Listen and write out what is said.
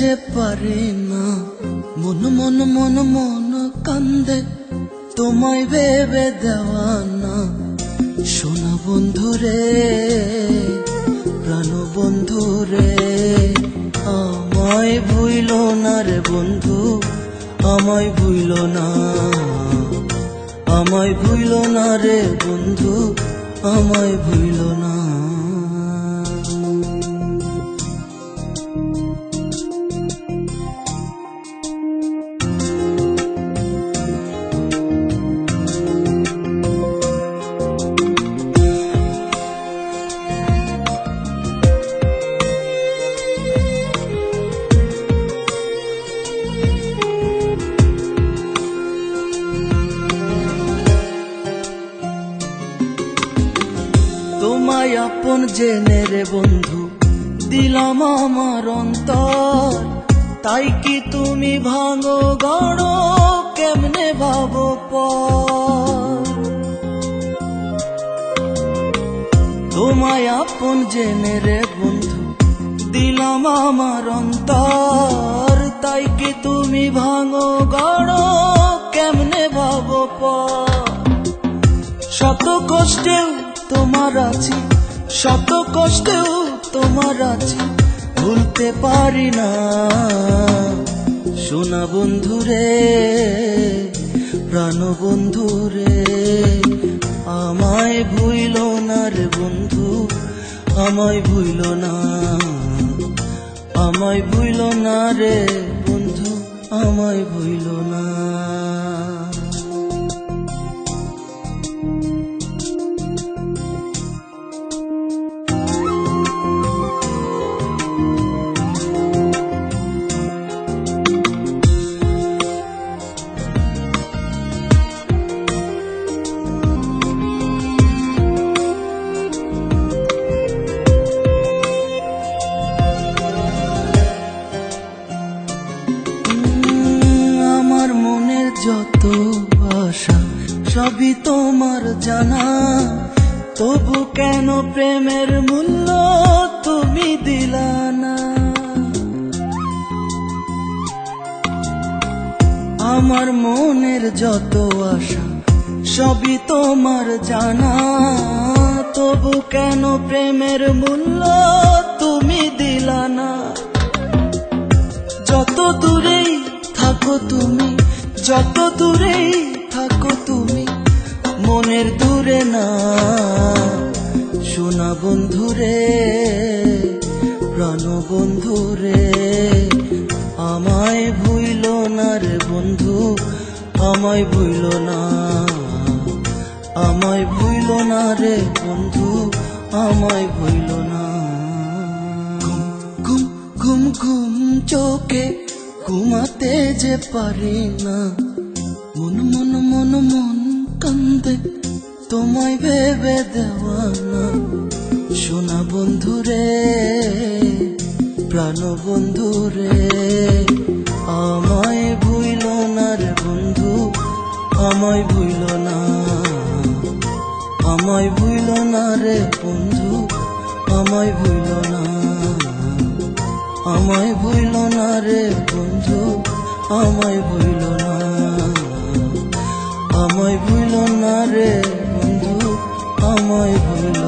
যে পারে না, মন মন মন মন কান্দে তোমায় ভেবে দেওয়ানা। সোনা বন্ধুরে, প্রাণ বন্ধুরে, আমায় ভুইল না রে বন্ধু, আমায় ভুইল না, আমায় ভুইল না রে বন্ধু, আমায় ভুইল না। তোমায় আপন জেনে রে বন্ধু দিলাম আমার অন্তর, তাই কি তুমি ভাঙো গড়ো কেমনে ভাবো পর। তোমায় আপন জেনে রে বন্ধু দিলাম আমার অন্তর, তাই কি তুমি ভাঙো গড়ো কেমনে ভাবো পর। শত কষ্টেও তোমার আছি, শত কষ্টেও তোমার আছি, ভুলতে পারি না। সোনা বন্ধুরে, প্রাণ বন্ধুরে, আমায় ভুইল না রে বন্ধু, আমায় ভুইল না, আমায় ভুইল না রে বন্ধু, আমায় ভুইল না। যত আশা সবই তোমার জানা, তবু কেন প্রেমের মূল্য তুমি দিলা না। আমার মনের যত আশা সবই তোমার জানা, তবু কেন প্রেমের মূল্য তুমি দিলা না। যত দূরেই থাকো তুমি, যত দূরেই থাকো তুমি, মনের দূরে না। সোনা বন্ধুরে, প্রাণ বন্ধুরে, আমায় ভুইল না রে বন্ধু, আমায় ভুইল না, আমায় ভুইল না রে বন্ধু, আমায় ভুইল না। ঘুম ঘুম ঘুম চোখে ঘুমাতে যে পারি না, মন মন মন মন কান্দে তোমায় ভেবে দেওয়ানা। সোনা বন্ধুরে, প্রাণ বন্ধুরে, আমায় ভুইল না রে বন্ধু, আমায় ভুইল না, আমায় ভুইল না রে বন্ধু, আমায় ভুইল না, আমায় ভুইল না রে বন্ধু, আমায় ভুইল না, আমায় ভুইল না রে বন্ধু, আমায় ভুইল